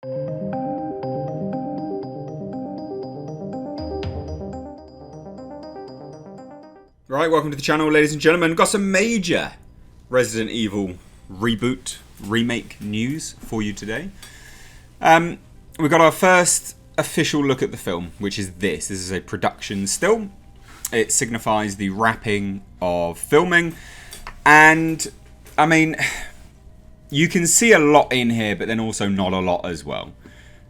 Right, welcome to the channel, ladies and gentlemen. Got some major Resident Evil reboot remake news for you today. We've got our first official look at the film, which is this. This is a production still. It signifies the wrapping of filming. And, I mean, you can see a lot in here, but then also not a lot as well.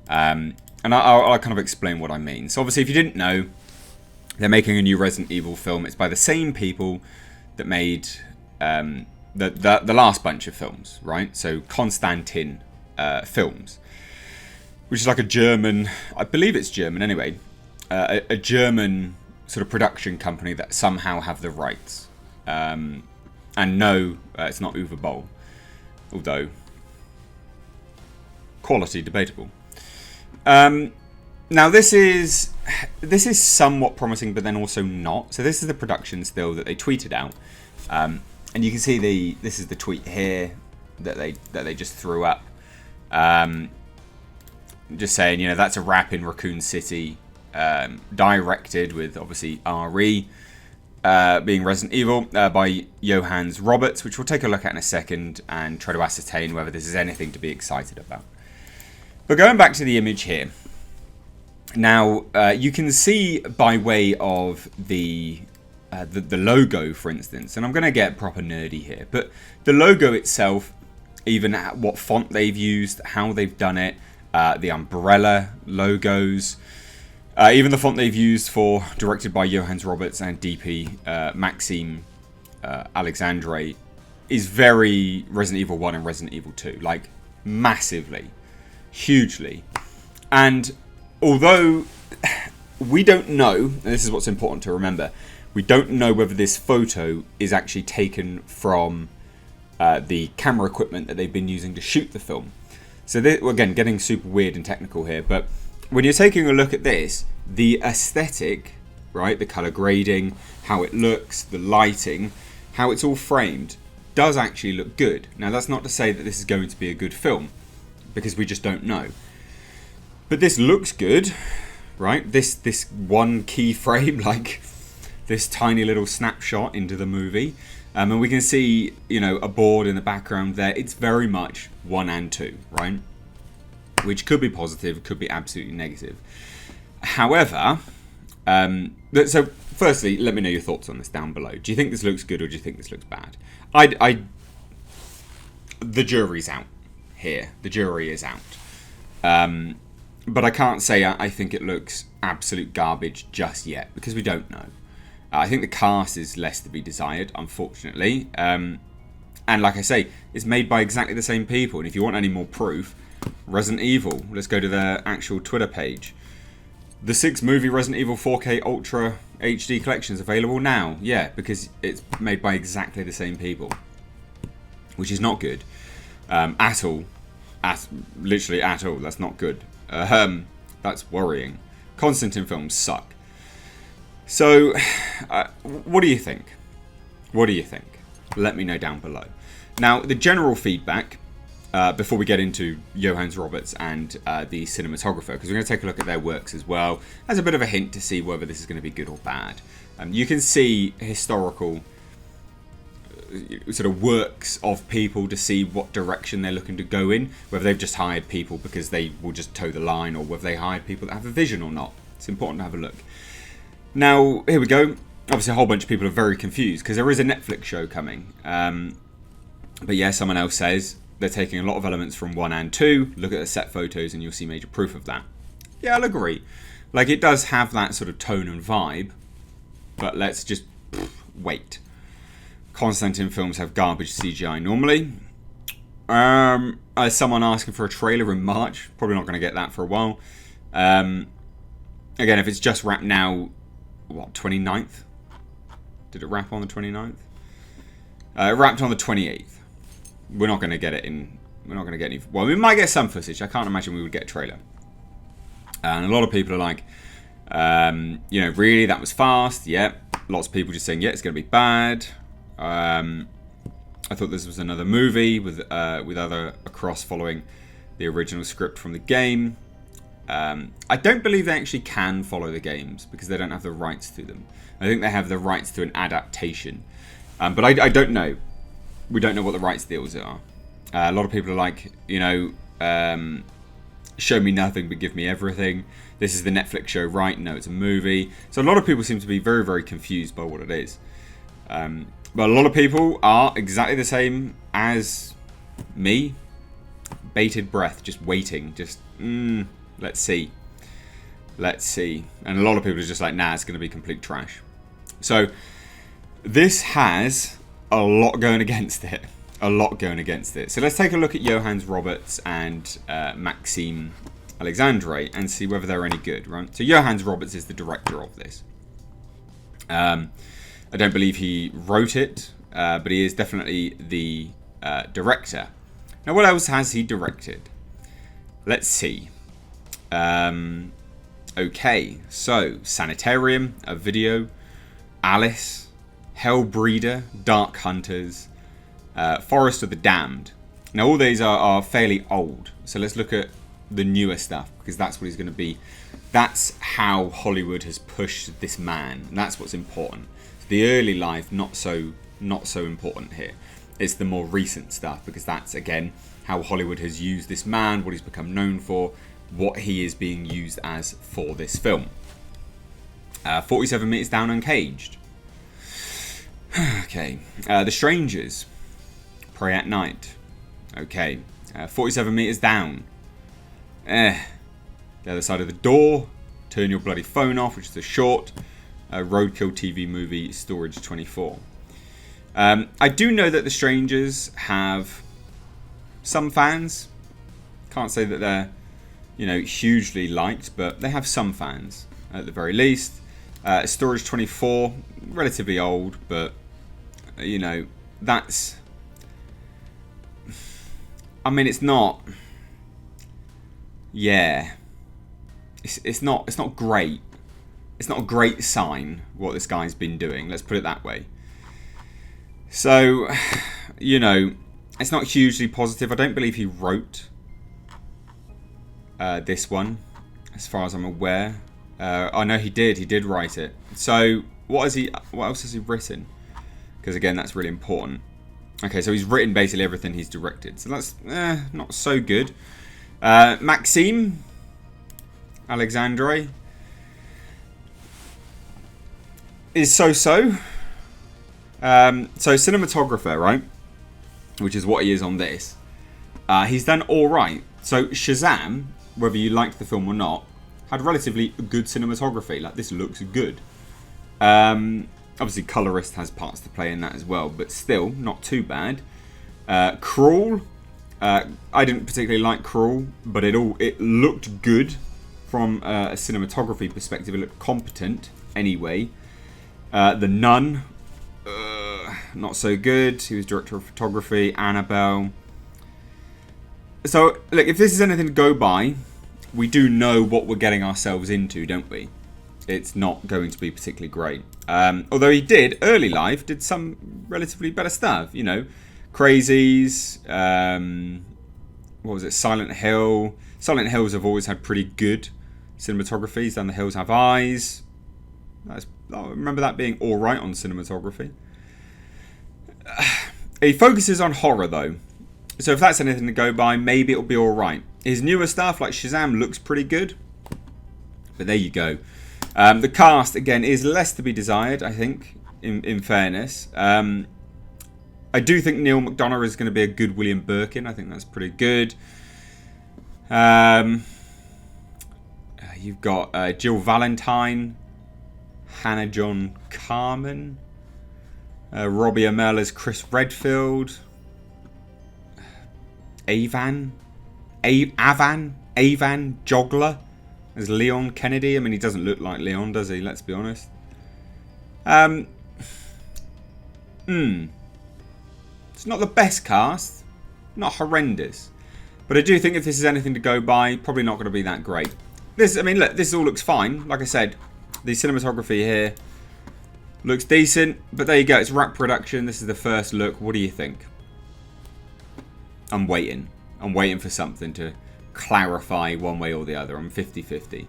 And I'll kind of explain what I mean. So obviously, if you didn't know, they're making a new Resident Evil film. It's by the same people that made the last bunch of films, right? So Constantin Films, which is like a German, I believe it's German anyway, a German sort of production company that somehow have the rights. And no, it's not Uwe Boll, although quality debatable. Now this is somewhat promising, but then also not. So this is the production still that they tweeted out, and you can see this is the tweet here that they just threw up, just saying, you know, that's a wrap in Raccoon City, directed with obviously RE being Resident Evil by Johannes Roberts, which we'll take a look at in a second and try to ascertain whether this is anything to be excited about. But going back to the image here. Now, you can see by way of the logo, for instance, and I'm going to get proper nerdy here, but the logo itself, even what font they've used, how they've done it, the umbrella logos, even the font they've used for directed by Johannes Roberts and DP Maxime Alexandre is very Resident Evil 1 and Resident Evil 2, like massively, hugely. And although we don't know, and this is what's important to remember, we don't know whether this photo is actually taken from the camera equipment that they've been using to shoot the film. So this, again, getting super weird and technical here, but when you're taking a look at this, the aesthetic, right, the color grading, how it looks, the lighting, how it's all framed, does actually look good. Now that's not to say that this is going to be a good film, because we just don't know. But this looks good, right? This one key frame, like this tiny little snapshot into the movie. And we can see, you know, a board in the background there. It's very much 1 and 2, right? Which could be positive, could be absolutely negative. However, so firstly, let me know your thoughts on this down below. Do you think this looks good or do you think this looks bad? The jury's out here. The jury is out. But I can't say I think it looks absolute garbage just yet, because we don't know. I think the cast is less to be desired, unfortunately. And like I say, it's made by exactly the same people. And if you want any more proof, Resident Evil, let's go to their actual Twitter page. The 6-movie Resident Evil 4K Ultra HD collection is available now. Yeah, because it's made by exactly the same people, which is not good at all. Literally at all. That's not good. That's worrying. Constantine films suck. So, what do you think? What do you think? Let me know down below. Now, the general feedback, before we get into Johannes Roberts and the cinematographer, because we're going to take a look at their works as well, as a bit of a hint to see whether this is going to be good or bad. You can see historical sort of works of people to see what direction they're looking to go in, whether they've just hired people because they will just toe the line, or whether they hired people that have a vision or not. It's important to have a look. Now, here we go. Obviously, a whole bunch of people are very confused because there is a Netflix show coming. But yeah, someone else says they're taking a lot of elements from 1 and 2. Look at the set photos and you'll see major proof of that. Yeah, I'll agree. Like, it does have that sort of tone and vibe, but let's just wait. Constantine films have garbage CGI normally. Someone asking for a trailer in March. Probably not going to get that for a while. Again, if it's just wrapped now, what, 29th? Did it wrap on the 29th? It wrapped on the 28th. We're not going to get it in. We're not going to get any. Well, we might get some footage. I can't imagine we would get a trailer. And a lot of people are like, you know, really, that was fast. Yeah. Lots of people just saying, yeah, it's going to be bad. I thought this was another movie with other across following the original script from the game. I don't believe they actually can follow the games because they don't have the rights to them. I think they have the rights to an adaptation. But I don't know. We don't know what the rights deals are. A lot of people are like, show me nothing but give me everything. This is the Netflix show, right? No, it's a movie. So a lot of people seem to be very, very confused by what it is. But a lot of people are exactly the same as me. Bated breath, just waiting. Just, let's see. Let's see. And a lot of people are just like, nah, it's going to be complete trash. So this has a lot going against it. A lot going against it. So let's take a look at Johannes Roberts and Maxime Alexandre and see whether they're any good, right? So Johannes Roberts is the director of this. I don't believe he wrote it, but he is definitely the director. Now, what else has he directed? Let's see. Okay, so Sanitarium, a video, Alice, Hellbreeder, Dark Hunters, Forest of the Damned. Now, all these are fairly old, so let's look at the newer stuff because that's what he's going to be. That's how Hollywood has pushed this man, and that's what's important. The early life, not so important here. It's the more recent stuff because that's, again, how Hollywood has used this man, what he's become known for, what he is being used as for this film. 47 Meters Down Uncaged. Okay. The Strangers. Pray at Night. Okay. 47 Meters Down. The Other Side of the Door. Turn Your Bloody Phone Off, which is a short. Roadkill TV movie, Storage 24. I do know that The Strangers have some fans. Can't say that they're, hugely liked, but they have some fans at the very least. Storage 24, relatively old, but that's. I mean, it's not. Yeah, it's not great. It's not a great sign what this guy's been doing. Let's put it that way. So, it's not hugely positive. I don't believe he wrote this one, as far as I'm aware. I know he did. He did write it. So, what else has he written? Because again, that's really important. Okay, so he's written basically everything he's directed. So that's not so good. Maxime Alexandre is so. So cinematographer, right? Which is what he is on this. He's done all right. So Shazam, whether you liked the film or not, had relatively good cinematography. Like, this looks good. Obviously, colorist has parts to play in that as well, but still not too bad. Crawl. I didn't particularly like Crawl, but it looked good from a cinematography perspective. It looked competent anyway. The Nun, not so good. He was director of photography. Annabelle. So, look, if this is anything to go by, we do know what we're getting ourselves into, don't we? It's not going to be particularly great. Although he did, early life, did some relatively better stuff. Crazies. What was it? Silent Hill. Silent Hills have always had pretty good cinematography. Down the Hills Have Eyes. I remember that being alright on cinematography. He focuses on horror, though. So if that's anything to go by, maybe it'll be alright. His newer stuff, like Shazam, looks pretty good. But there you go. The cast, again, is less to be desired, I think, in fairness. I do think Neil McDonough is going to be a good William Birkin. I think that's pretty good. You've got Jill Valentine, Hannah John Carmen, Robbie Amell as Chris Redfield, Avan Jogler as Leon Kennedy. I mean, he doesn't look like Leon, does he? Let's be honest. It's not the best cast, not horrendous, but I do think if this is anything to go by, probably not going to be that great. Look, this all looks fine. Like I said, the cinematography here looks decent, but there you go. It's wrap production. This is the first look. What do you think? I'm waiting for something to clarify one way or the other. I'm 50-50.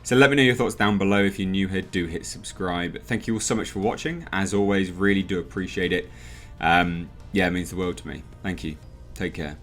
So let me know your thoughts down below. If you're new here, do hit subscribe. Thank you all so much for watching. As always, really do appreciate it. Yeah, it means the world to me. Thank you. Take care.